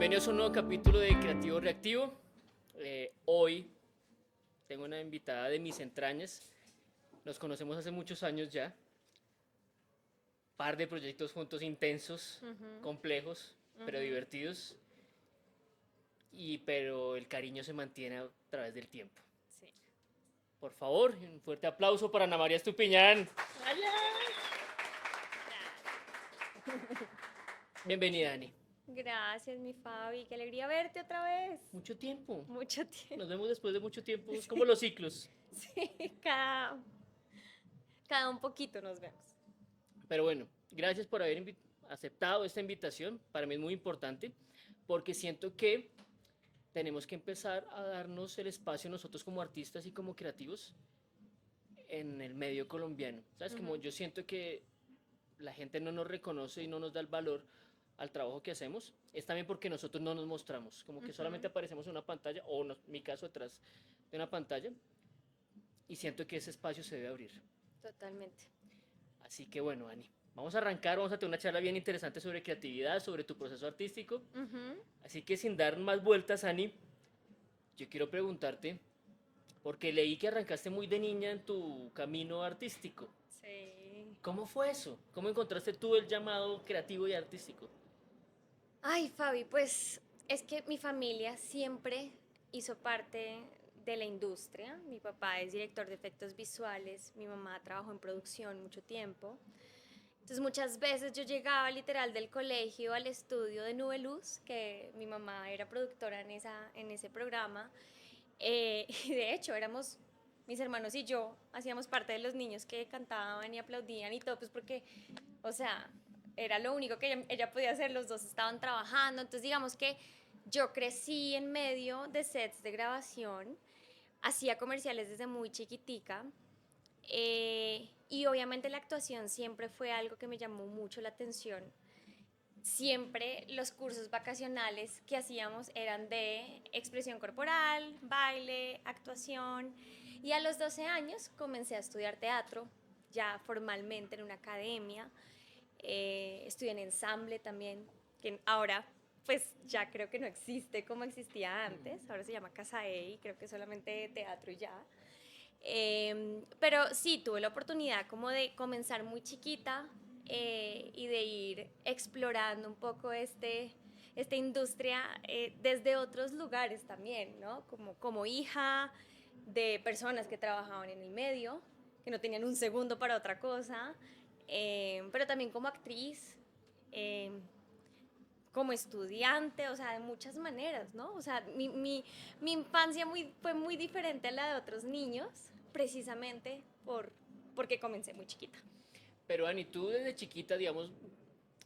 Bienvenidos a un nuevo capítulo de Creativo Reactivo. Hoy tengo una invitada de mis entrañas. Nos conocemos hace muchos años ya. Par de proyectos juntos intensos, complejos, pero divertidos. Pero el cariño se mantiene a través del tiempo. Sí. Por favor, un fuerte aplauso para Ana María Estupiñán. Hola. Bienvenida, Dani. Gracias, mi Fabi. Qué alegría verte otra vez. Mucho tiempo. Mucho tiempo. Nos vemos después de mucho tiempo. Es como los ciclos. Sí, cada un poquito nos vemos. Pero bueno, gracias por haber aceptado esta invitación. Para mí es muy importante porque siento que tenemos que empezar a darnos el espacio nosotros como artistas y como creativos en el medio colombiano. ¿Sabes? Como yo siento que la gente no nos reconoce y no nos da el valor al trabajo que hacemos, es también porque nosotros no nos mostramos, como que solamente aparecemos en una pantalla, o en mi caso detrás de una pantalla, y siento que ese espacio se debe abrir. Totalmente. Así que bueno, Ani, vamos a arrancar, vamos a tener una charla bien interesante sobre creatividad, sobre tu proceso artístico. Así que sin dar más vueltas, Ani, yo quiero preguntarte, porque leí que arrancaste muy de niña en tu camino artístico. Sí. ¿Cómo fue eso? ¿Cómo encontraste tú el llamado creativo y artístico? Ay, Fabi, pues es que mi familia siempre hizo parte de la industria. Mi papá es director de efectos visuales, mi mamá trabajó en producción mucho tiempo. Entonces muchas veces yo llegaba literal del colegio al estudio de Nube Luz, que mi mamá era productora en ese programa, y de hecho éramos, mis hermanos y yo, hacíamos parte de los niños que cantaban y aplaudían y todo, pues porque, o sea, era lo único que ella podía hacer, los dos estaban trabajando, entonces digamos que yo crecí en medio de sets de grabación, hacía comerciales desde muy chiquitica, y obviamente la actuación siempre fue algo que me llamó mucho la atención. Siempre los cursos vacacionales que hacíamos eran de expresión corporal, baile, actuación. Y a los 12 años comencé a estudiar teatro, ya formalmente en una academia. Estudié en ensamble también, que ahora pues ya creo que no existe como existía antes. Ahora se llama Casae y creo que solamente teatro y ya. Pero sí, tuve la oportunidad como de comenzar muy chiquita, y de ir explorando un poco esta industria, desde otros lugares también, ¿no? Como hija de personas que trabajaban en el medio, que no tenían un segundo para otra cosa, pero también como actriz, eh, como estudiante, o sea, de muchas maneras, ¿no? O sea, mi infancia fue muy diferente a la de otros niños, precisamente porque comencé muy chiquita. Pero Ani, tú desde chiquita, digamos,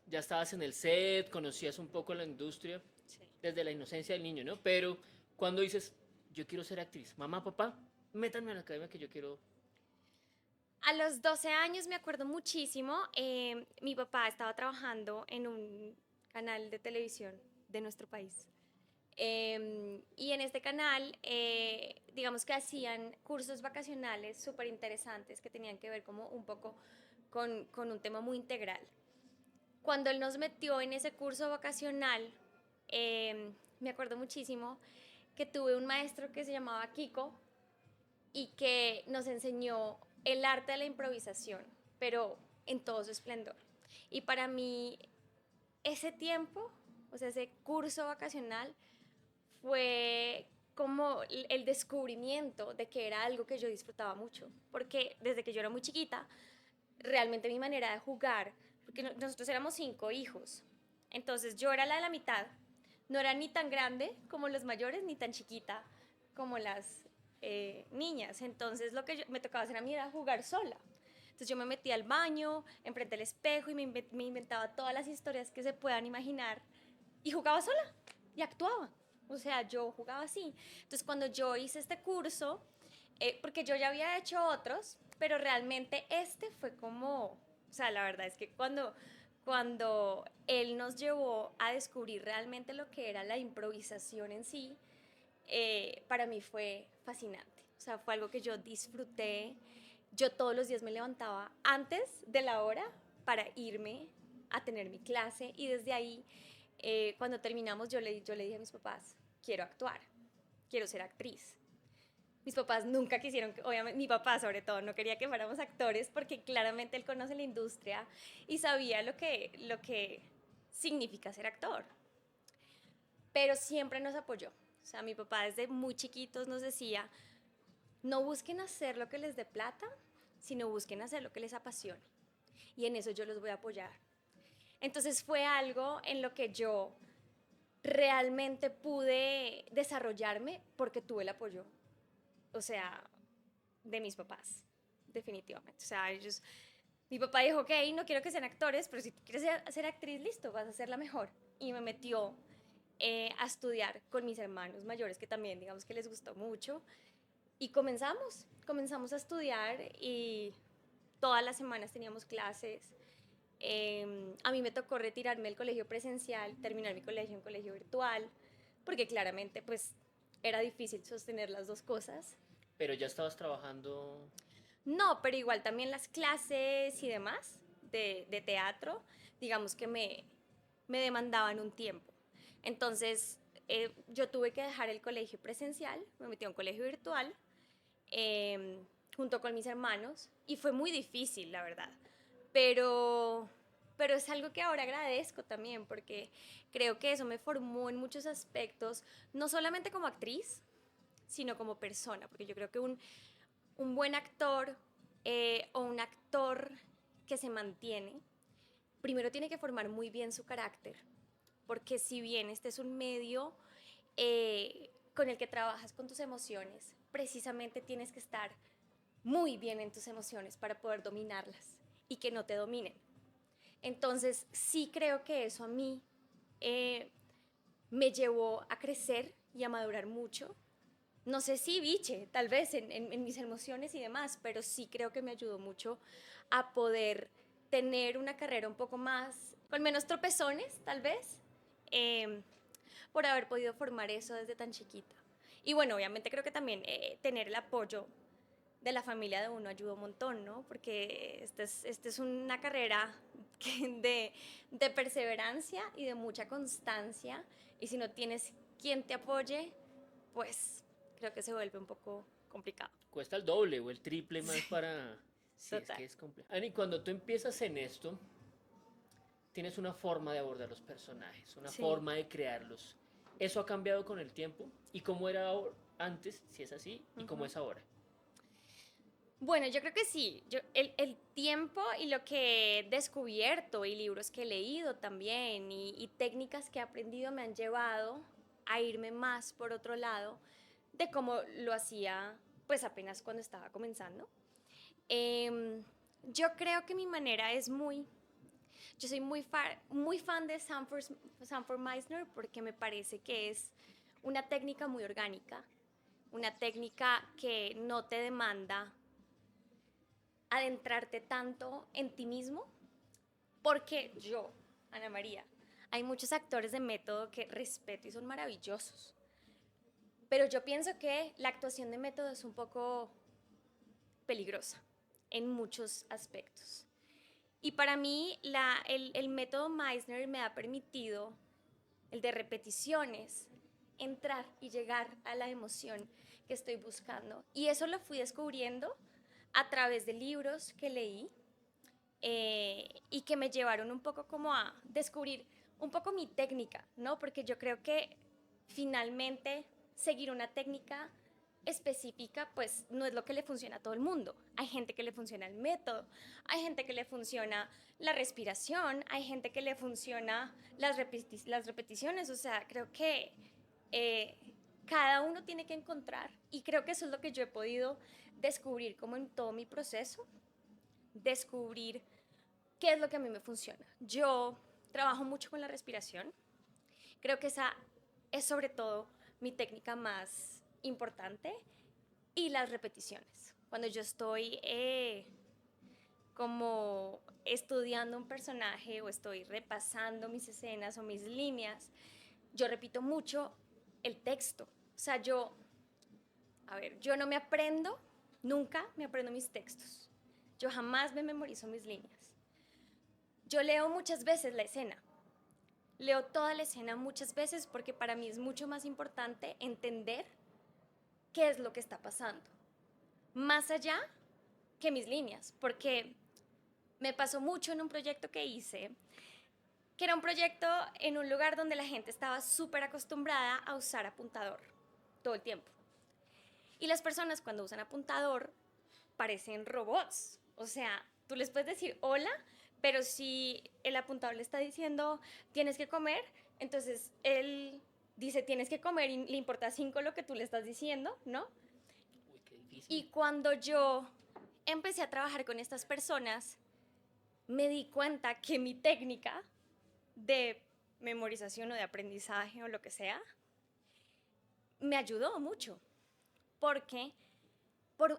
ya estabas en el set, conocías un poco la industria, Sí. desde la inocencia del niño, ¿no? Pero cuando dices, yo quiero ser actriz, mamá, papá, métanme a la academia que yo quiero. A los 12 años me acuerdo muchísimo, mi papá estaba trabajando en un canal de televisión de nuestro país. Y en este canal, digamos que hacían cursos vacacionales súper interesantes que tenían que ver como un poco con un tema muy integral. Cuando él nos metió en ese curso vacacional, me acuerdo muchísimo que tuve un maestro que se llamaba Kiko y que nos enseñó el arte de la improvisación, pero en todo su esplendor. Y para mí, ese tiempo, o sea, ese curso vacacional, fue como el descubrimiento de que era algo que yo disfrutaba mucho, porque desde que yo era muy chiquita, realmente mi manera de jugar, porque nosotros éramos 5 hijos, entonces yo era la de la mitad, no era ni tan grande como los mayores, ni tan chiquita como las niñas, entonces lo que me tocaba hacer a mí era jugar sola. Entonces yo me metía al baño, enfrente al espejo y me inventaba todas las historias que se puedan imaginar y jugaba sola y actuaba. O sea, yo jugaba así. Entonces cuando yo hice este curso, porque yo ya había hecho otros, pero realmente este fue como, o sea, la verdad es que cuando él nos llevó a descubrir realmente lo que era la improvisación en sí, para mí fue fascinante. O sea, fue algo que yo disfruté. Yo todos los días me levantaba antes de la hora para irme a tener mi clase y desde ahí, cuando terminamos yo le dije a mis papás, quiero actuar, quiero ser actriz. Mis papás nunca quisieron, obviamente mi papá sobre todo, no quería que fuéramos actores porque claramente él conoce la industria y sabía lo que significa ser actor. Pero siempre nos apoyó. O sea, mi papá desde muy chiquitos nos decía, no busquen hacer lo que les dé plata, sino busquen hacer lo que les apasione. Y en eso yo los voy a apoyar. Entonces fue algo en lo que yo realmente pude desarrollarme porque tuve el apoyo, o sea, de mis papás, definitivamente. O sea, mi papá dijo, ok, no quiero que sean actores, pero si tú quieres ser actriz, listo, vas a ser la mejor. Y me metió a estudiar con mis hermanos mayores, que también digamos que les gustó mucho. Y comenzamos a estudiar y todas las semanas teníamos clases. A mí me tocó retirarme del colegio presencial, terminar mi colegio en colegio virtual, porque claramente pues era difícil sostener las dos cosas. Pero ya estabas trabajando. No, pero igual también las clases y demás de teatro, digamos que me demandaban un tiempo. Entonces, yo tuve que dejar el colegio presencial, me metí a un colegio virtual eh, junto con mis hermanos y fue muy difícil, la verdad. Pero, pero es algo que ahora agradezco también porque creo que eso me formó en muchos aspectos, no solamente como actriz, sino como persona, porque yo creo que un buen actor o un actor que se mantiene, primero tiene que formar muy bien su carácter, porque si bien este es un medio con el que trabajas con tus emociones, precisamente tienes que estar muy bien en tus emociones para poder dominarlas y que no te dominen. Entonces, sí creo que eso a mí me llevó a crecer y a madurar mucho. No sé si biche, tal vez en mis emociones y demás, pero sí creo que me ayudó mucho a poder tener una carrera un poco más, con menos tropezones, tal vez, eh, por haber podido formar eso desde tan chiquita. Y bueno, obviamente creo que también tener el apoyo de la familia de uno ayuda un montón, ¿no? Porque esta es una carrera de perseverancia y de mucha constancia. Y si no tienes quien te apoye, pues creo que se vuelve un poco complicado. Cuesta el doble o el triple más para. Sí, es Total. que es complejo. Ani, cuando tú empiezas en esto, tienes una forma de abordar los personajes, una Sí. forma de crearlos. ¿Eso ha cambiado con el tiempo? ¿Y cómo era antes, si es así, y cómo Ujú. es ahora? Bueno, yo creo que sí. El tiempo y lo que he descubierto y libros que he leído también y técnicas que he aprendido me han llevado a irme más por otro lado de cómo lo hacía pues apenas cuando estaba comenzando. Em, yo creo que mi manera es yo soy muy fan de Sanford Meisner porque me parece que es una técnica muy orgánica, una técnica que no te demanda adentrarte tanto en ti mismo, porque yo, Ana María, hay muchos actores de método que respeto y son maravillosos, pero yo pienso que la actuación de método es un poco peligrosa en muchos aspectos. Y para mí el método Meisner me ha permitido, el de repeticiones, entrar y llegar a la emoción que estoy buscando. Y eso lo fui descubriendo a través de libros que leí y que me llevaron un poco como a descubrir un poco mi técnica, ¿no? Porque yo creo que finalmente seguir una técnica específica, pues no es lo que le funciona a todo el mundo. Hay gente que le funciona el método, hay gente que le funciona la respiración, hay gente que le funciona las repeticiones, o sea, creo que eh, cada uno tiene que encontrar, y creo que eso es lo que yo he podido descubrir como en todo mi proceso, descubrir qué es lo que a mí me funciona. Yo trabajo mucho con la respiración, creo que esa es sobre todo mi técnica más importante, y las repeticiones. Cuando yo estoy como estudiando un personaje o estoy repasando mis escenas o mis líneas, yo repito mucho el texto. O sea, yo no me aprendo, nunca me aprendo mis textos. Yo jamás me memorizo mis líneas. Yo leo muchas veces la escena, leo toda la escena muchas veces porque para mí es mucho más importante entender qué es lo que está pasando, más allá que mis líneas, porque me pasó mucho en un proyecto que hice, que era un proyecto en un lugar donde la gente estaba súper acostumbrada a usar apuntador todo el tiempo. Y las personas cuando usan apuntador parecen robots. O sea, tú les puedes decir hola, pero si el apuntador le está diciendo tienes que comer, entonces él dice tienes que comer y le importa 5 lo que tú le estás diciendo, ¿no? Uy, qué difícil. Y cuando yo empecé a trabajar con estas personas, me di cuenta que mi técnica de memorización o de aprendizaje o lo que sea, me ayudó mucho, porque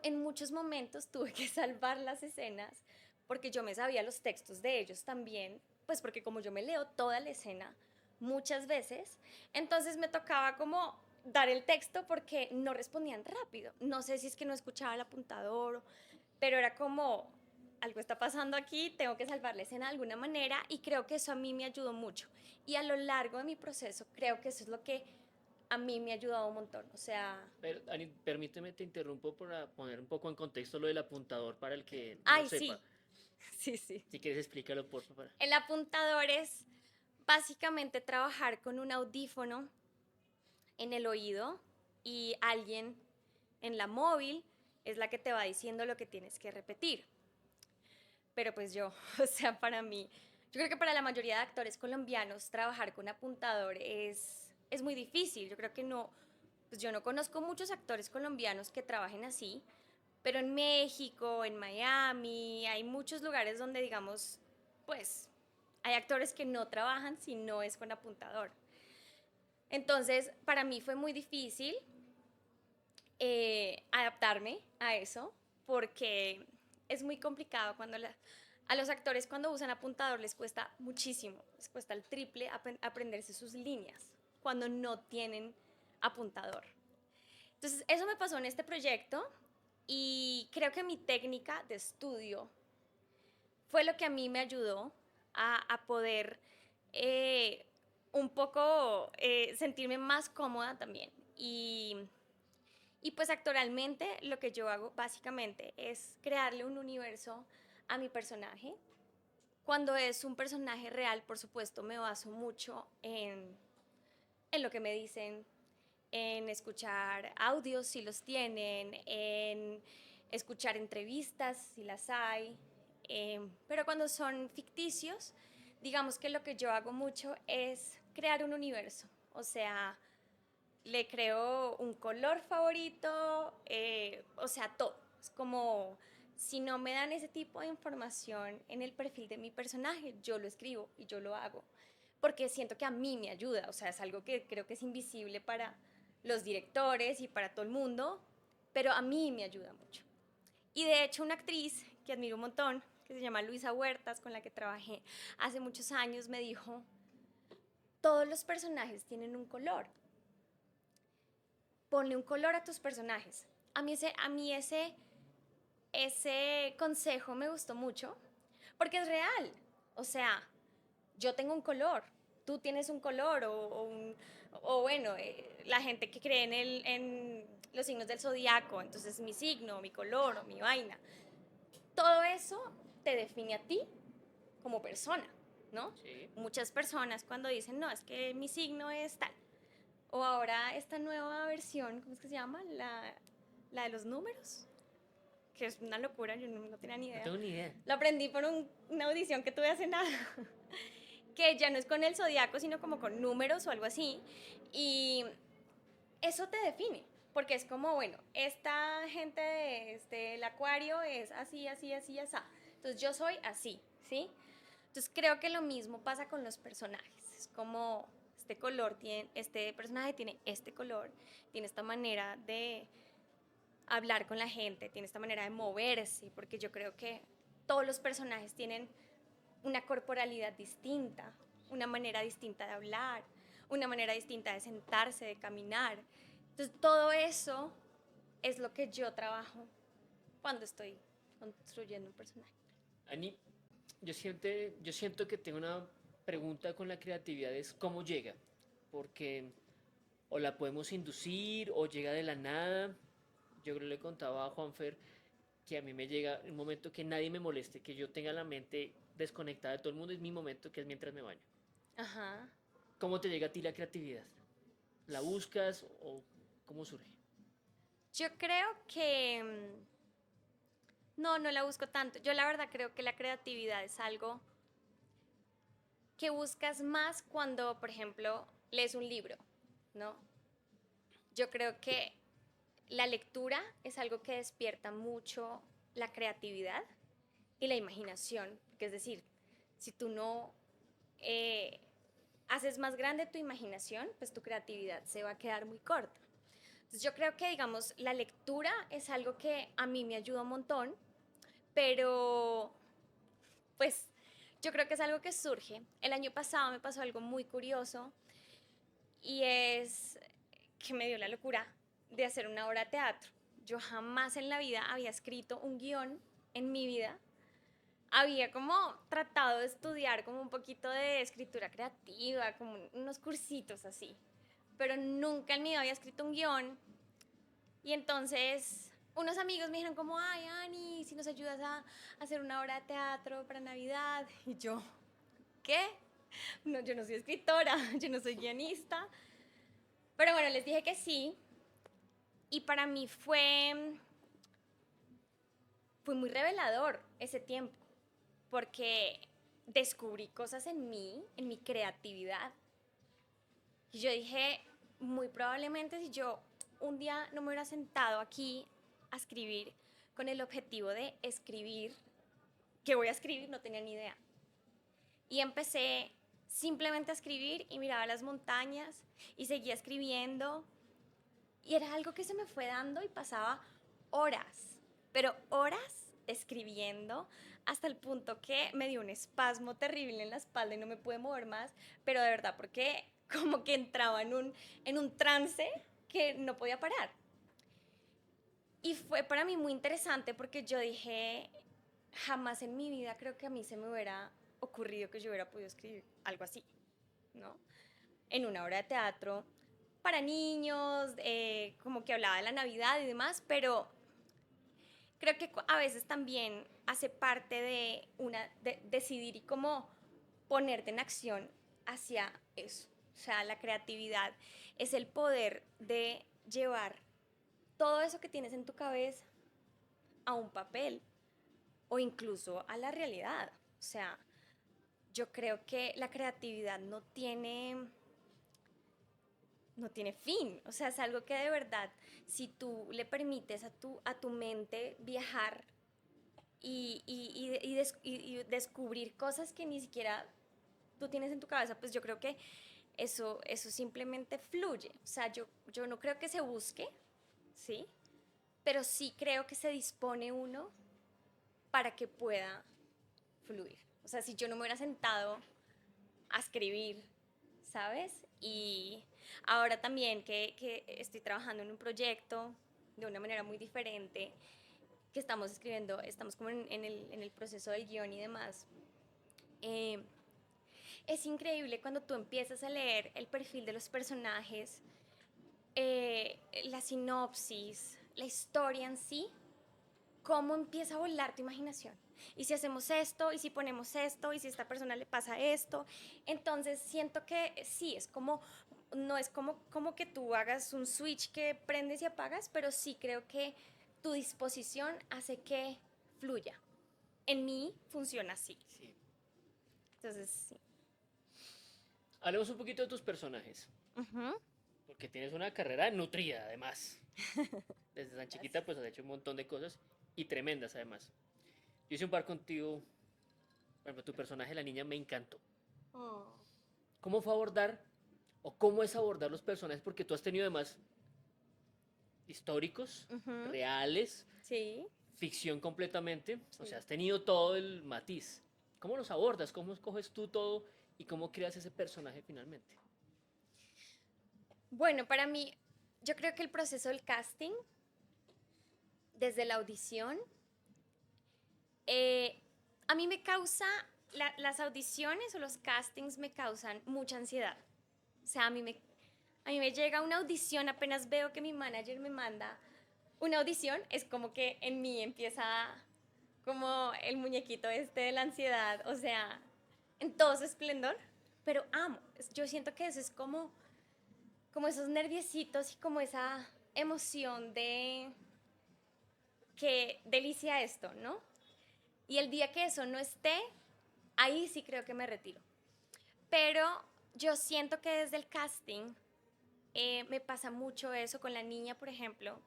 en muchos momentos tuve que salvar las escenas, porque yo me sabía los textos de ellos también, pues porque como yo me leo toda la escena muchas veces, entonces me tocaba como dar el texto porque no respondían rápido. No sé si es que no escuchaba el apuntador, pero era como, algo está pasando aquí, tengo que salvar la escena de alguna manera y creo que eso a mí me ayudó mucho. Y a lo largo de mi proceso creo que eso es lo que a mí me ha ayudado un montón. O sea, Pero, Ani, permíteme, te interrumpo para poner un poco en contexto lo del apuntador para el que no ay, sepa. sí, sí, sí. Si quieres, explícalo, por favor. El apuntador es básicamente trabajar con un audífono en el oído y alguien en la móvil es la que te va diciendo lo que tienes que repetir. Pero pues yo, o sea, para mí, yo creo que para la mayoría de actores colombianos trabajar con apuntador es muy difícil. Yo creo que no, pues yo no conozco muchos actores colombianos que trabajen así, pero en México, en Miami, hay muchos lugares donde, digamos, pues hay actores que no trabajan si no es con apuntador. Entonces, para mí fue muy difícil adaptarme a eso porque es muy complicado cuando a los actores cuando usan apuntador les cuesta muchísimo, les cuesta el triple aprenderse sus líneas cuando no tienen apuntador. Entonces, eso me pasó en este proyecto y creo que mi técnica de estudio fue lo que a mí me ayudó a poder eh, un poco sentirme más cómoda también. Y pues actualmente lo que yo hago básicamente es crearle un universo a mi personaje. Cuando es un personaje real, por supuesto, me baso mucho en lo que me dicen, en escuchar audios si los tienen, en escuchar entrevistas si las hay. Pero cuando son ficticios, digamos que lo que yo hago mucho es crear un universo. O sea, le creo un color favorito, o sea, todo. Es como si no me dan ese tipo de información en el perfil de mi personaje, yo lo escribo y yo lo hago. Porque siento que a mí me ayuda, o sea, es algo que creo que es invisible para los directores y para todo el mundo, pero a mí me ayuda mucho. Y de hecho una actriz que admiro un montón, que se llama Luisa Huertas, con la que trabajé hace muchos años, me dijo, todos los personajes tienen un color, ponle un color a tus personajes. Ese consejo me gustó mucho porque es real. O sea, yo tengo un color, tú tienes un color o bueno, la gente que cree en los signos del zodiaco, entonces mi signo, mi color o mi vaina. Todo eso te define a ti como persona, ¿no? Sí. Muchas personas cuando dicen, no, es que mi signo es tal. O ahora esta nueva versión, ¿cómo es que se llama? La de los números, que es una locura, yo no tenía ni No idea. tengo ni idea. Lo aprendí por una audición que tuve hace nada, que ya no es con el zodiaco, sino como con números o algo así. Y eso te define, porque es como, bueno, esta gente de el acuario es así, así, así, así. Entonces yo soy así, ¿sí? Entonces creo que lo mismo pasa con los personajes. Es como este color tiene, este personaje tiene este color, tiene esta manera de hablar con la gente, tiene esta manera de moverse, porque yo creo que todos los personajes tienen una corporalidad distinta, una manera distinta de hablar, una manera distinta de sentarse, de caminar. Entonces todo eso es lo que yo trabajo cuando estoy construyendo un personaje. Ani, yo siento que tengo una pregunta con la creatividad es cómo llega, porque o la podemos inducir o llega de la nada. Yo creo que le contaba a Juanfer que a mí me llega un momento que nadie me moleste, que yo tenga la mente desconectada de todo el mundo, es mi momento, que es mientras me baño. Ajá. ¿Cómo te llega a ti la creatividad? ¿La buscas o cómo surge? Yo creo que no, no la busco tanto. Yo la verdad creo que la creatividad es algo que buscas más cuando, por ejemplo, lees un libro, ¿no? Yo creo que la lectura es algo que despierta mucho la creatividad y la imaginación, que es decir, si tú no eh, haces más grande tu imaginación, pues tu creatividad se va a quedar muy corta. Entonces yo creo que, digamos, la lectura es algo que a mí me ayuda un montón, pero pues yo creo que es algo que surge. El año pasado me pasó algo muy curioso y es que me dio la locura de hacer una obra de teatro. Yo jamás en la vida había escrito un guión en mi vida. Había como tratado de estudiar como un poquito de escritura creativa, como unos cursitos así, pero nunca en mi vida había escrito un guión. Y entonces unos amigos me dijeron como, ay, Ani, si nos ayudas a hacer una obra de teatro para Navidad. Y yo, ¿qué? No, yo no soy escritora, yo no soy guionista. Pero bueno, les dije que sí. Y para mí fue muy revelador ese tiempo, porque descubrí cosas en mi creatividad. Y yo dije, muy probablemente si yo un día no me hubiera sentado aquí a escribir con el objetivo de escribir, que voy a escribir, no tenía ni idea. Y empecé simplemente a escribir y miraba las montañas y seguía escribiendo. Y era algo que se me fue dando y pasaba horas, pero horas escribiendo hasta el punto que me dio un espasmo terrible en la espalda y no me pude mover más, pero de verdad porque como que entraba en un trance que no podía parar. Y fue para mí muy interesante porque yo dije, jamás en mi vida creo que a mí se me hubiera ocurrido que yo hubiera podido escribir algo así, ¿no? En una obra de teatro para niños, como que hablaba de la Navidad y demás, pero creo que a veces también hace parte de decidir y como ponerte en acción hacia eso. O sea, la creatividad es el poder de llevar todo eso que tienes en tu cabeza a un papel o incluso a la realidad. O sea, yo creo que la creatividad no tiene fin. O sea, es algo que de verdad, si tú le permites a tu mente viajar y descubrir cosas que ni siquiera tú tienes en tu cabeza, pues yo creo que eso simplemente fluye. O sea, yo no creo que se busque, ¿sí? Pero sí creo que se dispone uno para que pueda fluir. O sea, si yo no me hubiera sentado a escribir, ¿sabes? Y ahora también que estoy trabajando en un proyecto de una manera muy diferente, que estamos escribiendo, estamos como en el proceso del guión y demás. Eh, es increíble cuando tú empiezas a leer el perfil de los personajes, la sinopsis, la historia en sí, cómo empieza a volar tu imaginación. Y si hacemos esto, y si ponemos esto, y si a esta persona le pasa esto, entonces siento que sí, es como, no es como que tú hagas un switch que prendes y apagas, pero sí creo que tu disposición hace que fluya. En mí funciona así. Sí. Entonces, sí. Hablemos un poquito de tus personajes, Ujú. porque tienes una carrera nutrida además. Desde tan chiquita Gracias. pues has hecho un montón de cosas y tremendas además. Yo hice un par contigo, por ejemplo, tu personaje, la niña, me encantó. Oh. ¿Cómo fue abordar o cómo es abordar los personajes? Porque tú has tenido además históricos, Ujú. reales, Sí, ficción completamente, o sea, sí. has tenido todo el matiz. ¿Cómo los abordas? ¿Cómo escoges tú todo y cómo creas ese personaje finalmente? Bueno, para mí, yo creo que el proceso del casting, desde la audición, eh, a mí me causa las audiciones o los castings me causan mucha ansiedad. O sea, a mí me llega una audición, apenas veo que mi manager me manda una audición, es como que en mí empieza como el muñequito este de la ansiedad, o sea, en todo su esplendor, pero amo. Yo siento que eso es como esos nerviecitos y como esa emoción de qué delicia esto, ¿no? Y el día que eso no esté, ahí sí creo que me retiro. Pero yo siento que desde el casting me pasa mucho eso con la niña, por ejemplo.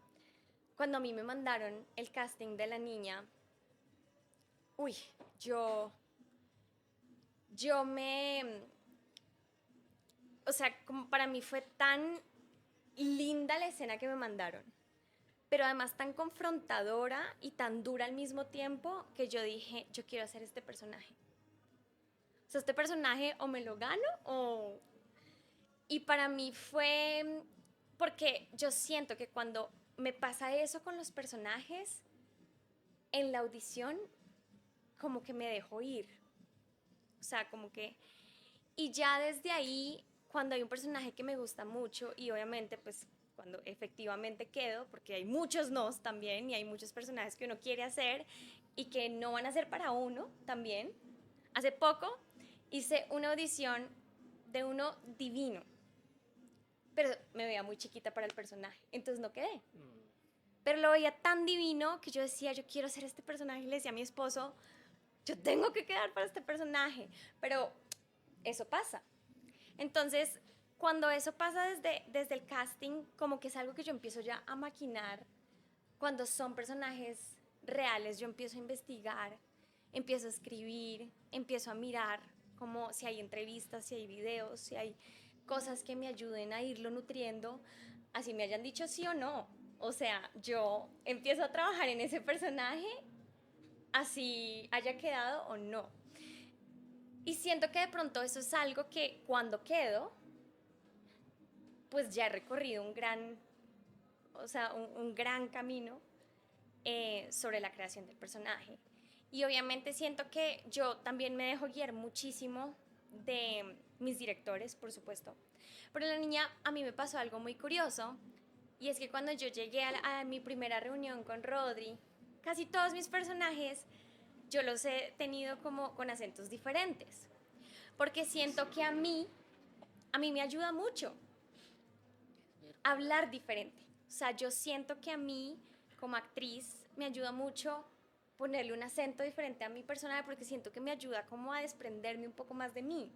Cuando a mí me mandaron el casting de la niña, uy, yo, yo me, o sea, como para mí fue tan linda la escena que me mandaron, pero además tan confrontadora y tan dura al mismo tiempo que yo dije, yo quiero hacer este personaje. O sea, este personaje o me lo gano o... Y para mí fue porque yo siento que cuando me pasa eso con los personajes, en la audición como que me dejo ir. O sea, como que... Y ya desde ahí, cuando hay un personaje que me gusta mucho y obviamente pues cuando efectivamente quedo, porque hay muchos nos también y hay muchos personajes que uno quiere hacer y que no van a ser para uno también. Hace poco hice una audición de uno divino, pero me veía muy chiquita para el personaje, entonces no quedé. Pero lo veía tan divino que yo decía, yo quiero ser este personaje, y le decía a mi esposo, yo tengo que quedar para este personaje, pero eso pasa. Entonces, cuando eso pasa desde el casting, como que es algo que yo empiezo ya a maquinar. Cuando son personajes reales, yo empiezo a investigar, empiezo a escribir, empiezo a mirar como si hay entrevistas, si hay videos, si hay cosas que me ayuden a irlo nutriendo, así me hayan dicho sí o no. O sea, yo empiezo a trabajar en ese personaje, así haya quedado o no. Y siento que de pronto eso es algo que cuando quedo, pues ya he recorrido un gran, o sea, un gran camino sobre la creación del personaje. Y obviamente siento que yo también me dejo guiar muchísimo de mis directores, por supuesto. Pero la niña, a mí me pasó algo muy curioso, y es que cuando yo llegué a mi primera reunión con Rodri, casi todos mis personajes yo los he tenido como con acentos diferentes, porque siento que a mí me ayuda mucho hablar diferente. O sea, yo siento que a mí, como actriz, me ayuda mucho ponerle un acento diferente a mi personaje porque siento que me ayuda como a desprenderme un poco más de mí.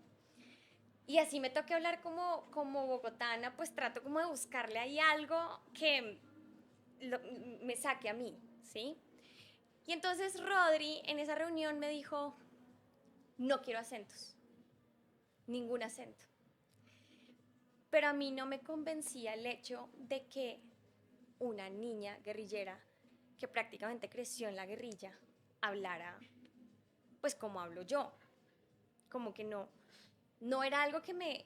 Y así me toque hablar como bogotana, pues trato como de buscarle ahí algo que me saque a mí, ¿sí? Y entonces Rodri en esa reunión me dijo, no quiero acentos, ningún acento. Pero a mí no me convencía el hecho de que una niña guerrillera que prácticamente creció en la guerrilla hablara pues como hablo yo. Como que no era algo que me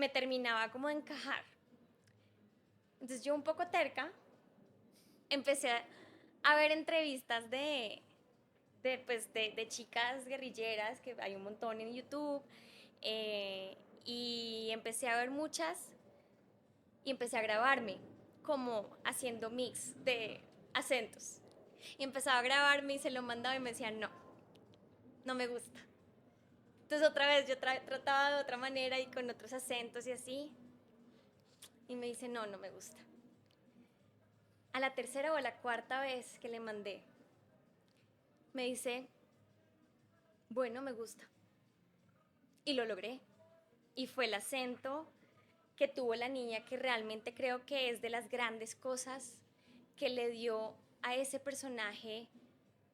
terminaba como de encajar. Entonces yo un poco terca empecé a ver entrevistas de chicas guerrilleras, que hay un montón en YouTube, y empecé a ver muchas y empecé a grabarme como haciendo mix de acentos. Y empezaba a grabarme y se lo mandaba y me decían, no, no me gusta. Entonces otra vez yo trataba de otra manera y con otros acentos y así. Y me dice, no, no me gusta. A la tercera o a la cuarta vez que le mandé, me dice, bueno, me gusta. Y lo logré. Y fue el acento que tuvo la niña que realmente creo que es de las grandes cosas que le dio a ese personaje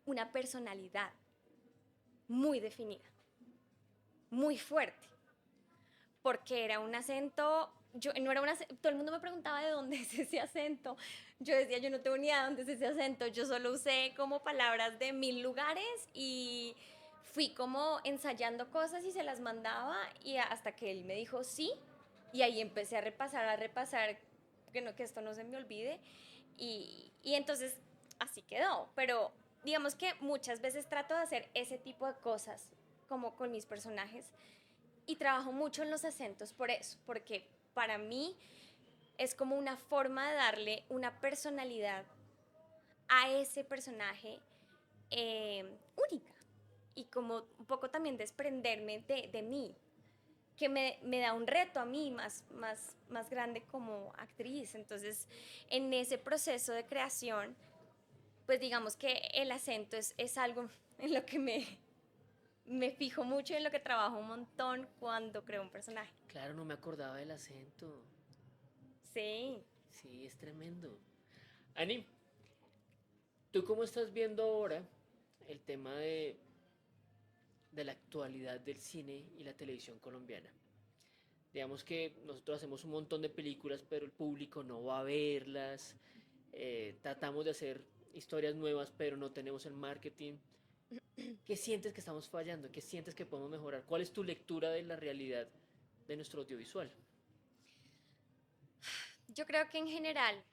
una personalidad muy definida, muy fuerte, porque era un acento, yo no era un acento, todo el mundo me preguntaba de dónde es ese acento, yo decía, yo no tengo ni idea de dónde es ese acento, yo solo usé como palabras de 1000 lugares y fui como ensayando cosas y se las mandaba y hasta que él me dijo sí, y ahí empecé a repasar, que esto no se me olvide, y entonces así quedó, pero digamos que muchas veces trato de hacer ese tipo de cosas como con mis personajes y trabajo mucho en los acentos por eso, porque para mí es como una forma de darle una personalidad a ese personaje única y como un poco también desprenderme de mí, que me da un reto a mí más grande como actriz. Entonces, en ese proceso de creación, pues digamos que el acento es algo en lo que me fijo mucho, en lo que trabajo un montón cuando creo un personaje. Claro, no me acordaba del acento. Sí. Sí, es tremendo. Ani, ¿tú cómo estás viendo ahora el tema de la actualidad del cine y la televisión colombiana? Digamos que nosotros hacemos un montón de películas, pero el público no va a verlas. Tratamos de hacer historias nuevas, pero no tenemos el marketing. ¿Qué sientes que estamos fallando? ¿Qué sientes que podemos mejorar? ¿Cuál es tu lectura de la realidad de nuestro audiovisual? Yo creo que en general,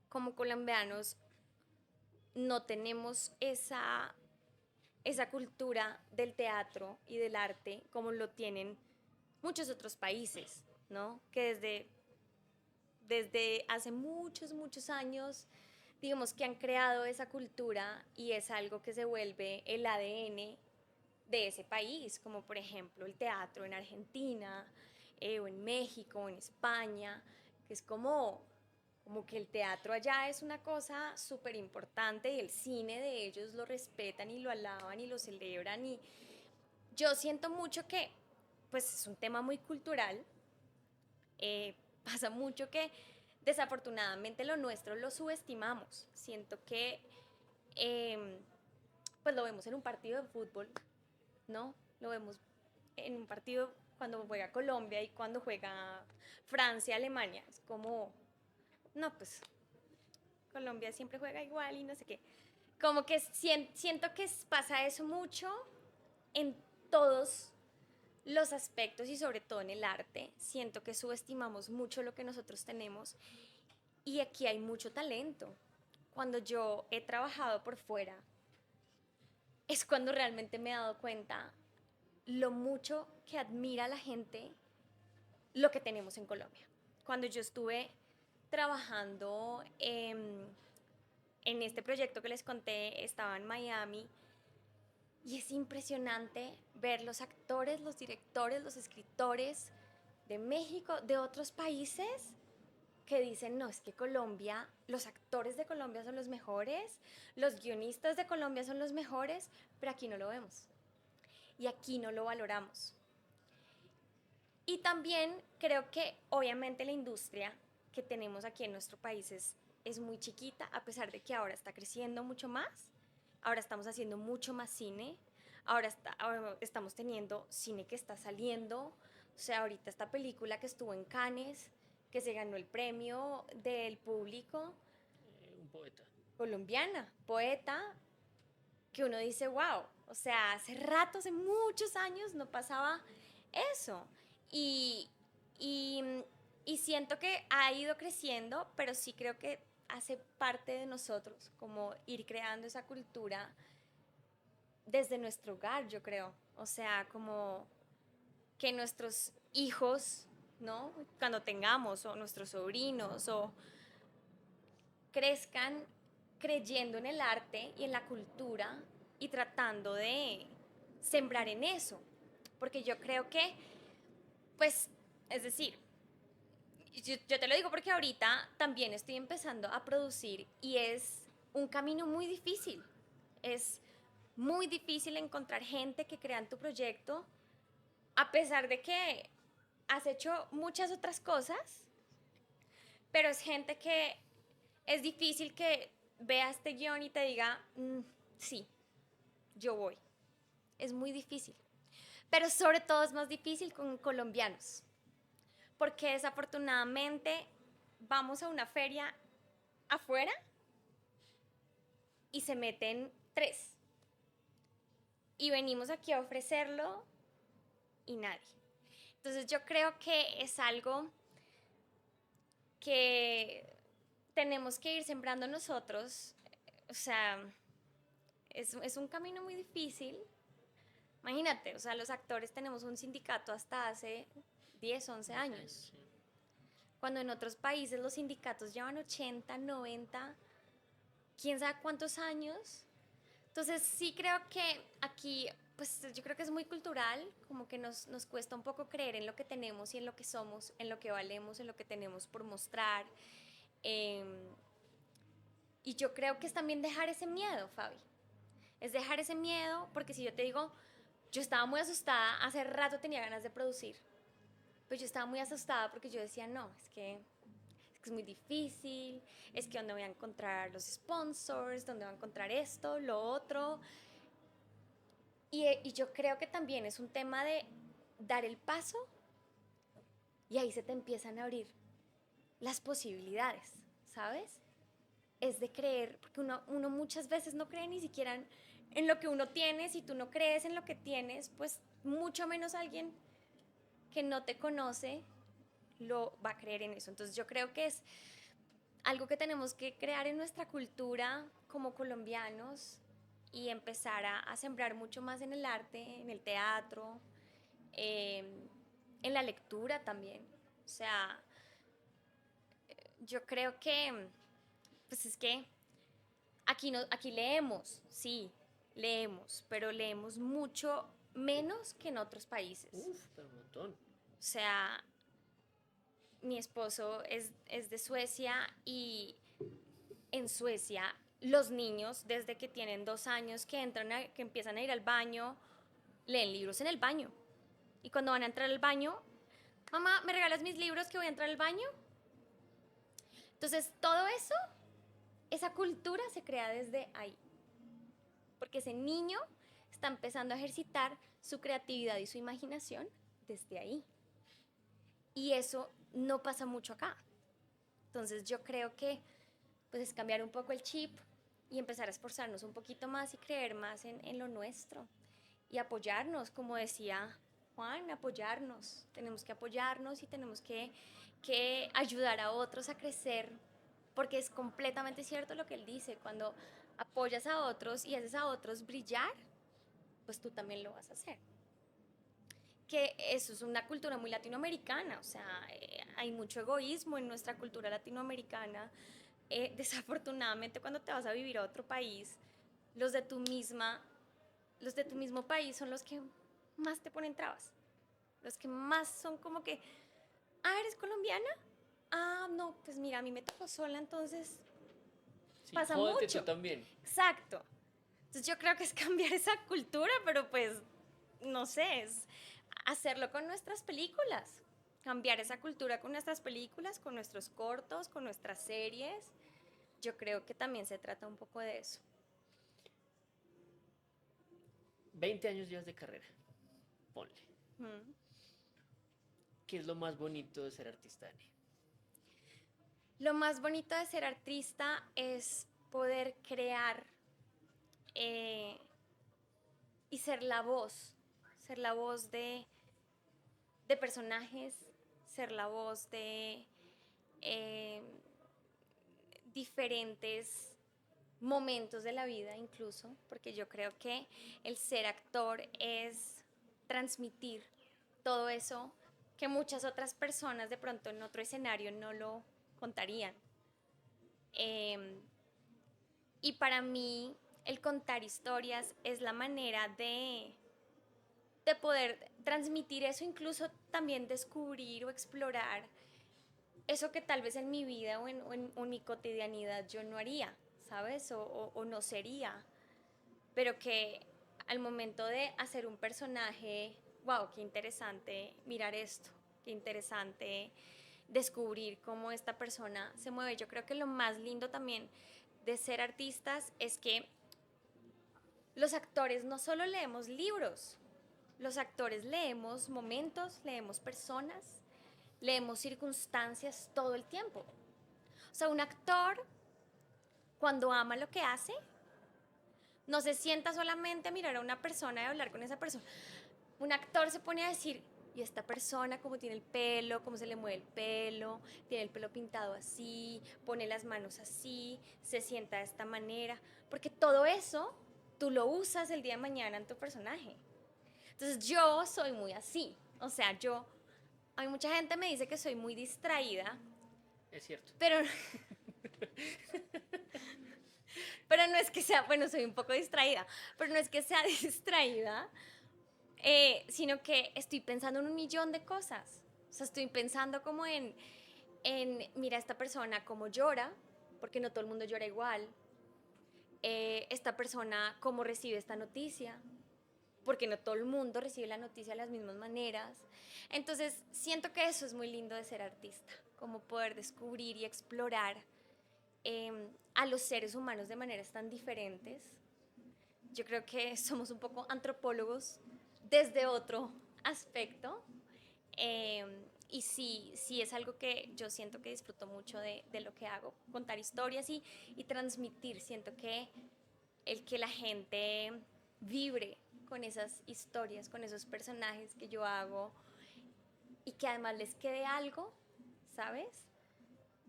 como colombianos, no tenemos esa cultura del teatro y del arte como lo tienen muchos otros países, ¿no? Que desde hace muchos años, digamos que han creado esa cultura y es algo que se vuelve el ADN de ese país, como por ejemplo el teatro en Argentina, o en México, o en España, que es como que el teatro allá es una cosa súper importante y el cine de ellos lo respetan y lo alaban y lo celebran y yo siento mucho que pues es un tema muy cultural, pasa mucho que desafortunadamente lo nuestro lo subestimamos, siento que eh, pues lo vemos en un partido de fútbol, ¿no? Lo vemos en un partido cuando juega Colombia y cuando juega Francia, Alemania, es como, no, pues Colombia siempre juega igual y no sé qué. Como que siento que pasa eso mucho en todos los aspectos y sobre todo en el arte. Siento que subestimamos mucho lo que nosotros tenemos y aquí hay mucho talento. Cuando yo he trabajado por fuera, es cuando realmente me he dado cuenta lo mucho que admira la gente lo que tenemos en Colombia. Cuando yo estuve trabajando en este proyecto que les conté, estaba en Miami y es impresionante ver los actores, los directores, los escritores de México, de otros países que dicen, no, es que Colombia, los actores de Colombia son los mejores, los guionistas de Colombia son los mejores, pero aquí no lo vemos y aquí no lo valoramos. Y también creo que obviamente la industria que tenemos aquí en nuestro país es muy chiquita, a pesar de que ahora está creciendo mucho más. Ahora estamos haciendo mucho más cine. Ahora estamos teniendo cine que está saliendo. O sea, ahorita esta película que estuvo en Cannes, que se ganó el premio del público, Un poeta. colombiana, poeta, que uno dice, wow, o sea, hace rato, hace muchos años no pasaba eso. Y, y, y siento que ha ido creciendo, pero sí creo que hace parte de nosotros, como ir creando esa cultura desde nuestro hogar, yo creo. O sea, como que nuestros hijos, ¿no? Cuando tengamos, o nuestros sobrinos, o crezcan creyendo en el arte y en la cultura y tratando de sembrar en eso. Porque yo creo que, pues, es decir, yo te lo digo porque ahorita también estoy empezando a producir y es un camino muy difícil. Es muy difícil encontrar gente que crea en tu proyecto, a pesar de que has hecho muchas otras cosas, pero es gente que es difícil que vea este guión y te diga, sí, yo voy. Es muy difícil. Pero sobre todo es más difícil con colombianos, porque desafortunadamente vamos a una feria afuera y se meten tres. Y venimos aquí a ofrecerlo y nadie. Entonces yo creo que es algo que tenemos que ir sembrando nosotros, o sea, es un camino muy difícil. Imagínate, o sea, los actores tenemos un sindicato hasta hace 10, 11 años, Sí. cuando en otros países los sindicatos llevan 80, 90, quién sabe cuántos años. Entonces sí creo que aquí, pues yo creo que es muy cultural, como que nos cuesta un poco creer en lo que tenemos y en lo que somos, en lo que valemos, en lo que tenemos por mostrar. Eh, y yo creo que es también dejar ese miedo, Fabi. Es dejar ese miedo, porque si yo te digo, yo estaba muy asustada, hace rato tenía ganas de producir, pues yo estaba muy asustada porque yo decía, no, es muy difícil, es que dónde voy a encontrar los sponsors, dónde voy a encontrar esto, lo otro. Y yo creo que también es un tema de dar el paso y ahí se te empiezan a abrir las posibilidades, ¿sabes? Es de creer, porque uno muchas veces no cree ni siquiera en lo que uno tiene. Si tú no crees en lo que tienes, pues mucho menos alguien que no te conoce lo va a creer en eso. Entonces yo creo que es algo que tenemos que crear en nuestra cultura como colombianos y empezar a sembrar mucho más en el arte, en el teatro, eh, en la lectura también. O sea, yo creo que, pues es que aquí, no, aquí leemos, sí, leemos, pero leemos mucho menos que en otros países. Uf, pero un montón. O sea, mi esposo es de Suecia y en Suecia los niños desde que tienen 2 años que empiezan a ir al baño, leen libros en el baño. Y cuando van a entrar al baño, mamá, ¿me regalas mis libros que voy a entrar al baño? Entonces, todo eso, esa cultura se crea desde ahí. Porque ese niño está empezando a ejercitar su creatividad y su imaginación desde ahí. Y eso no pasa mucho acá. Entonces yo creo que pues es cambiar un poco el chip y empezar a esforzarnos un poquito más y creer más en lo nuestro y apoyarnos, como decía Juan, apoyarnos. Tenemos que apoyarnos y tenemos que ayudar a otros a crecer, porque es completamente cierto lo que él dice, cuando apoyas a otros y haces a otros brillar, pues tú también lo vas a hacer. Que eso es una cultura muy latinoamericana, o sea, hay mucho egoísmo en nuestra cultura latinoamericana. Desafortunadamente, cuando te vas a vivir a otro país, los de tu misma, los de tu mismo país son los que más te ponen trabas, los que más son como que, ah, ¿eres colombiana? Ah, no, pues mira, a mí me tocó sola, entonces Sí, pasa jódete tú mucho. también. Exacto. Entonces yo creo que es cambiar esa cultura, pero pues, no sé, es hacerlo con nuestras películas. Cambiar esa cultura con nuestras películas, con nuestros cortos, con nuestras series. Yo creo que también se trata un poco de eso. 20 años llevas de carrera, ponle. Mm. ¿Qué es lo más bonito de ser artista, Dani? Lo más bonito de ser artista es poder crear eh, y ser la voz de personajes, ser la voz de eh, diferentes momentos de la vida incluso, porque yo creo que el ser actor es transmitir todo eso que muchas otras personas de pronto en otro escenario no lo contarían. Eh, y para mí el contar historias es la manera de poder transmitir eso, incluso también descubrir o explorar eso que tal vez en mi vida o en mi cotidianidad yo no haría, ¿sabes? O no sería, pero que al momento de hacer un personaje, wow, qué interesante mirar esto, qué interesante descubrir cómo esta persona se mueve. Yo creo que lo más lindo también de ser artistas es que los actores no solo leemos libros, los actores leemos momentos, leemos personas, leemos circunstancias todo el tiempo. O sea, un actor, cuando ama lo que hace, no se sienta solamente a mirar a una persona y hablar con esa persona. Un actor se pone a decir, y esta persona cómo tiene el pelo, cómo se le mueve el pelo, tiene el pelo pintado así, pone las manos así, se sienta de esta manera, porque todo eso tú lo usas el día de mañana en tu personaje. Entonces yo soy muy así, o sea, hay mucha gente me dice que soy muy distraída, Es cierto. pero, pero no es que sea, bueno, soy un poco distraída, pero no es que sea distraída, sino que estoy pensando en un millón de cosas. O sea, estoy pensando como mira, esta persona cómo llora, porque no todo el mundo llora igual. Esta persona cómo recibe esta noticia, porque no todo el mundo recibe la noticia de las mismas maneras. Entonces, siento que eso es muy lindo de ser artista, como poder descubrir y explorar a los seres humanos de maneras tan diferentes. Yo creo que somos un poco antropólogos desde otro aspecto. Eh, y sí, sí es algo que yo siento que disfruto mucho de lo que hago, contar historias y transmitir. Siento que el que la gente vibre con esas historias, con esos personajes que yo hago y que además les quede algo, ¿sabes?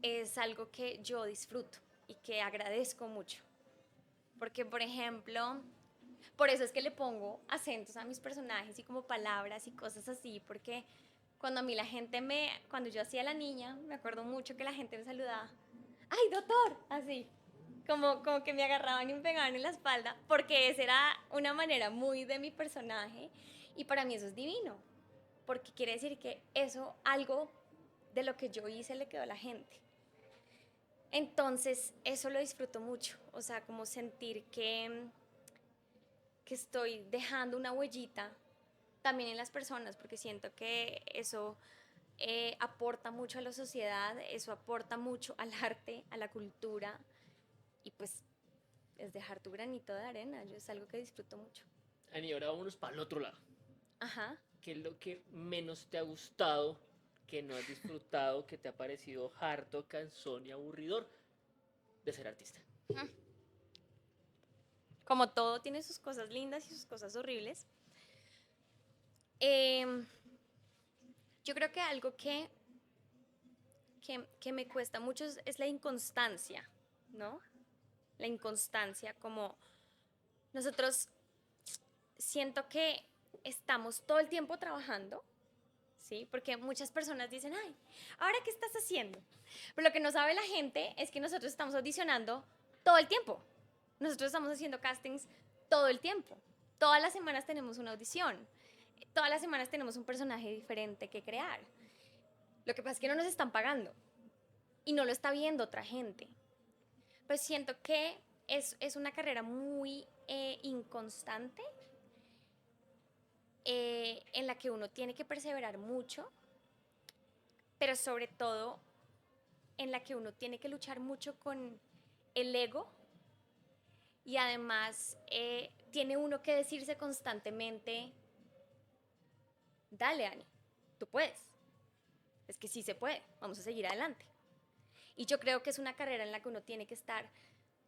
Es algo que yo disfruto y que agradezco mucho. Porque, por ejemplo, por eso es que le pongo acentos a mis personajes y como palabras y cosas así, porque cuando a mí la gente cuando yo hacía la niña, me acuerdo mucho que la gente me saludaba, ¡ay, doctor! Así, como que me agarraban y me pegaban en la espalda, porque esa era una manera muy de mi personaje y para mí eso es divino, porque quiere decir que eso, algo de lo que yo hice le quedó a la gente. Entonces, eso lo disfruto mucho, o sea, como sentir que estoy dejando una huellita también en las personas, porque siento que eso aporta mucho a la sociedad, eso aporta mucho al arte, a la cultura, y pues es dejar tu granito de arena, yo es algo que disfruto mucho. Ani, ahora vámonos para el otro lado. Ajá. ¿Qué es lo que menos te ha gustado, que no has disfrutado, que te ha parecido harto, cansón y aburridor de ser artista? Como todo tiene sus cosas lindas y sus cosas horribles. Eh, yo creo que algo que me cuesta mucho es la inconstancia, ¿no? La inconstancia, como nosotros siento que estamos todo el tiempo trabajando, ¿sí? Porque muchas personas dicen, ay, ¿ahora qué estás haciendo? Pero lo que no sabe la gente es que nosotros estamos audicionando todo el tiempo. Nosotros estamos haciendo castings todo el tiempo. Todas las semanas tenemos una audición. Todas las semanas tenemos un personaje diferente que crear. Lo que pasa es que no nos están pagando y no lo está viendo otra gente. Pues siento que es una carrera muy inconstante, en la que uno tiene que perseverar mucho, pero sobre todo en la que uno tiene que luchar mucho con el ego y además tiene uno que decirse constantemente, dale Ani, tú puedes, es que sí se puede, vamos a seguir adelante. Y yo creo que es una carrera en la que uno tiene que estar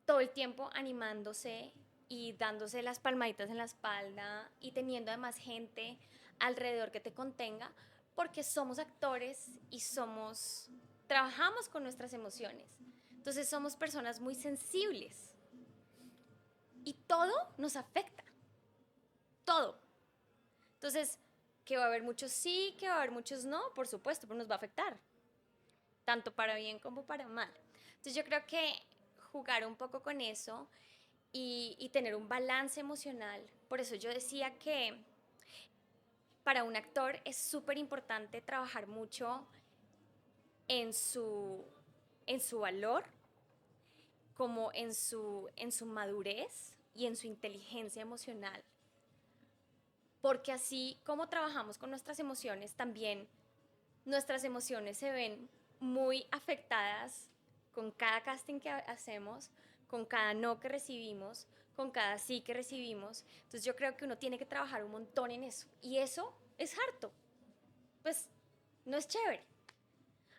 todo el tiempo animándose y dándose las palmaditas en la espalda y teniendo además gente alrededor que te contenga, porque somos actores y trabajamos con nuestras emociones. Entonces somos personas muy sensibles y todo nos afecta, todo. Entonces, que va a haber muchos sí, que va a haber muchos no, por supuesto, pero nos va a afectar, tanto para bien como para mal. Entonces yo creo que jugar un poco con eso y tener un balance emocional. Por eso yo decía que para un actor es súper importante trabajar mucho en en su valor, como en su madurez y en su inteligencia emocional. Porque así como trabajamos con nuestras emociones, también nuestras emociones se ven muy afectadas con cada casting que hacemos, con cada no que recibimos, con cada sí que recibimos. Entonces yo creo que uno tiene que trabajar un montón en eso. Y eso es harto. Pues no es chévere.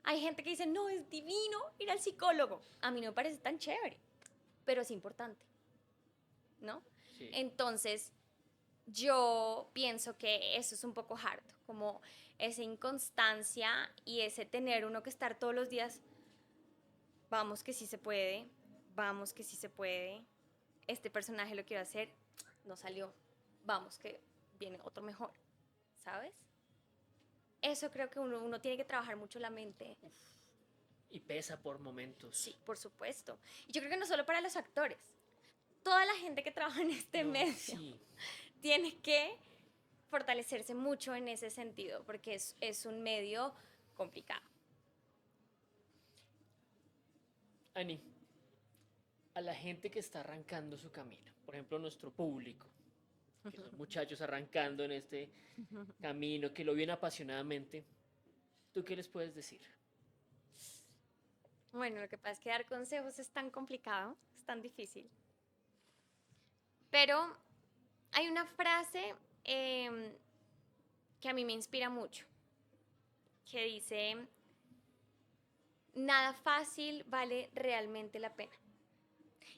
Hay gente que dice, no, es divino ir al psicólogo. A mí no me parece tan chévere, pero es importante, ¿no? Sí. Entonces, yo pienso que eso es un poco harto, como esa inconstancia y ese tener uno que estar todos los días, vamos que sí se puede, vamos que sí se puede, este personaje lo quiero hacer, no salió, vamos que viene otro mejor, ¿sabes? Eso creo que uno tiene que trabajar mucho la mente. Y pesa por momentos. Sí, por supuesto. Y yo creo que no solo para los actores, toda la gente que trabaja en este No, medio sí. tiene que fortalecerse mucho en ese sentido, porque es un medio complicado. Ani, a la gente que está arrancando su camino, por ejemplo, nuestro público, que son muchachos arrancando en este camino, que lo viven apasionadamente, ¿tú qué les puedes decir? Bueno, lo que pasa es que dar consejos es tan complicado, es tan difícil. Pero hay una frase que a mí me inspira mucho, que dice, nada fácil vale realmente la pena.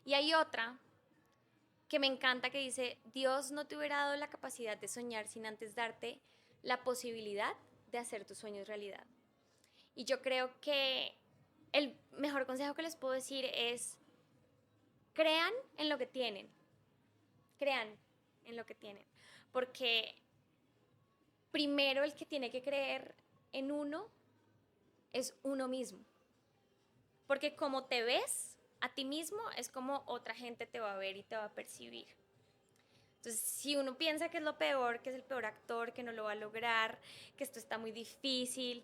Y hay otra que me encanta que dice, Dios no te hubiera dado la capacidad de soñar sin antes darte la posibilidad de hacer tus sueños realidad. Y yo creo que el mejor consejo que les puedo decir es, crean en lo que tienen, crean en lo que tienen, porque primero el que tiene que creer en uno es uno mismo, porque como te ves a ti mismo es como otra gente te va a ver y te va a percibir. Entonces, si uno piensa que es lo peor, que es el peor actor, que no lo va a lograr, que esto está muy difícil,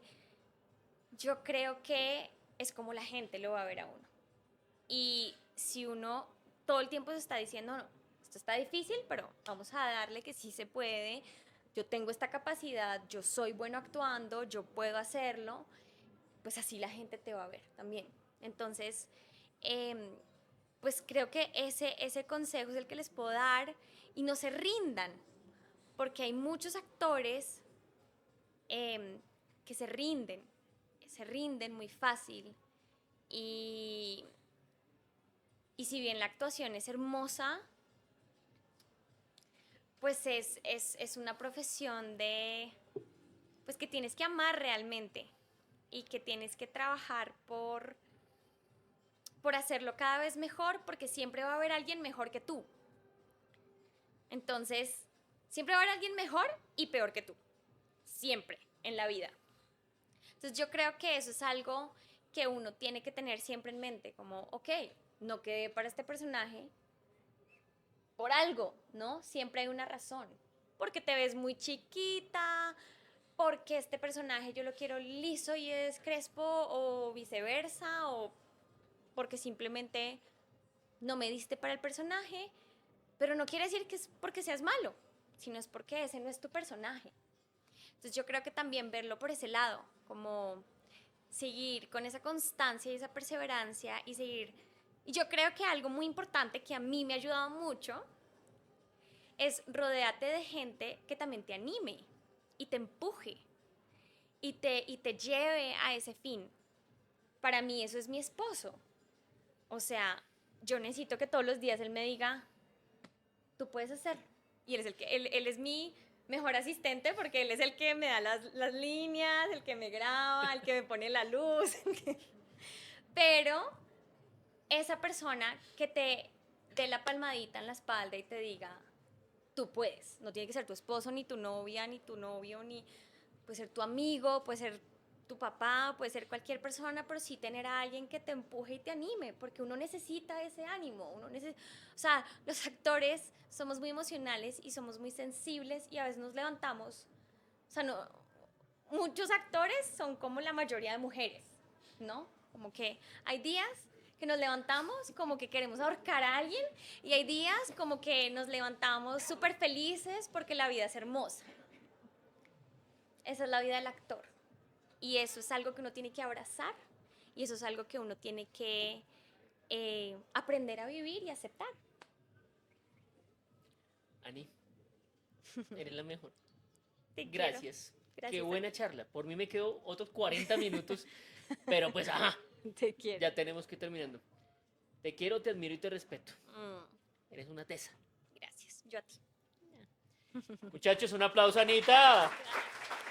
yo creo que es como la gente lo va a ver a uno. Y si uno todo el tiempo se está diciendo, no, esto está difícil, pero vamos a darle que sí se puede, yo tengo esta capacidad, yo soy bueno actuando, yo puedo hacerlo, pues así la gente te va a ver también. Entonces, eh, pues creo que ese consejo es el que les puedo dar y no se rindan, porque hay muchos actores que se rinden muy fácil y, y si bien la actuación es hermosa, pues es una profesión de, pues que tienes que amar realmente y que tienes que trabajar por hacerlo cada vez mejor, porque siempre va a haber alguien mejor que tú. Entonces, siempre va a haber alguien mejor y peor que tú. Siempre en la vida. Entonces, yo creo que eso es algo que uno tiene que tener siempre en mente, como, ok, no quedé para este personaje por algo, ¿no? Siempre hay una razón. Porque te ves muy chiquita, porque este personaje yo lo quiero liso y es crespo, o viceversa, o porque simplemente no me diste para el personaje, pero no quiere decir que es porque seas malo, sino es porque ese no es tu personaje. Entonces yo creo que también verlo por ese lado, como seguir con esa constancia y esa perseverancia y seguir. Y yo creo que algo muy importante que a mí me ha ayudado mucho es rodearte de gente que también te anime y te empuje y te lleve a ese fin. Para mí eso es mi esposo. O sea, yo necesito que todos los días él me diga, tú puedes hacerlo. Y él es mi mejor asistente porque él es el que me da las líneas, el que me graba, el que me pone la luz. Pero esa persona que te dé la palmadita en la espalda y te diga, tú puedes, no tiene que ser tu esposo, ni tu novia, ni tu novio, ni puede ser tu amigo, puede ser tu papá, puede ser cualquier persona, pero sí tener a alguien que te empuje y te anime, porque uno necesita ese ánimo, o sea, los actores somos muy emocionales y somos muy sensibles y a veces nos levantamos, o sea, no, muchos actores son como la mayoría de mujeres, ¿no? Como que hay días que nos levantamos como que queremos ahorcar a alguien y hay días como que nos levantamos súper felices porque la vida es hermosa. Esa es la vida del actor. Y eso es algo que uno tiene que abrazar y eso es algo que uno tiene que aprender a vivir y aceptar. Ani, eres la mejor. Te quiero. Gracias. Qué Gracias a buena ti. charla. Por mí me quedo otros 40 minutos, pero pues ajá, Te quiero. ya tenemos que ir terminando. Te quiero, te admiro y te respeto. Mm, Eres una tesa. gracias. Yo a ti. Muchachos, un aplauso, Anita. Gracias.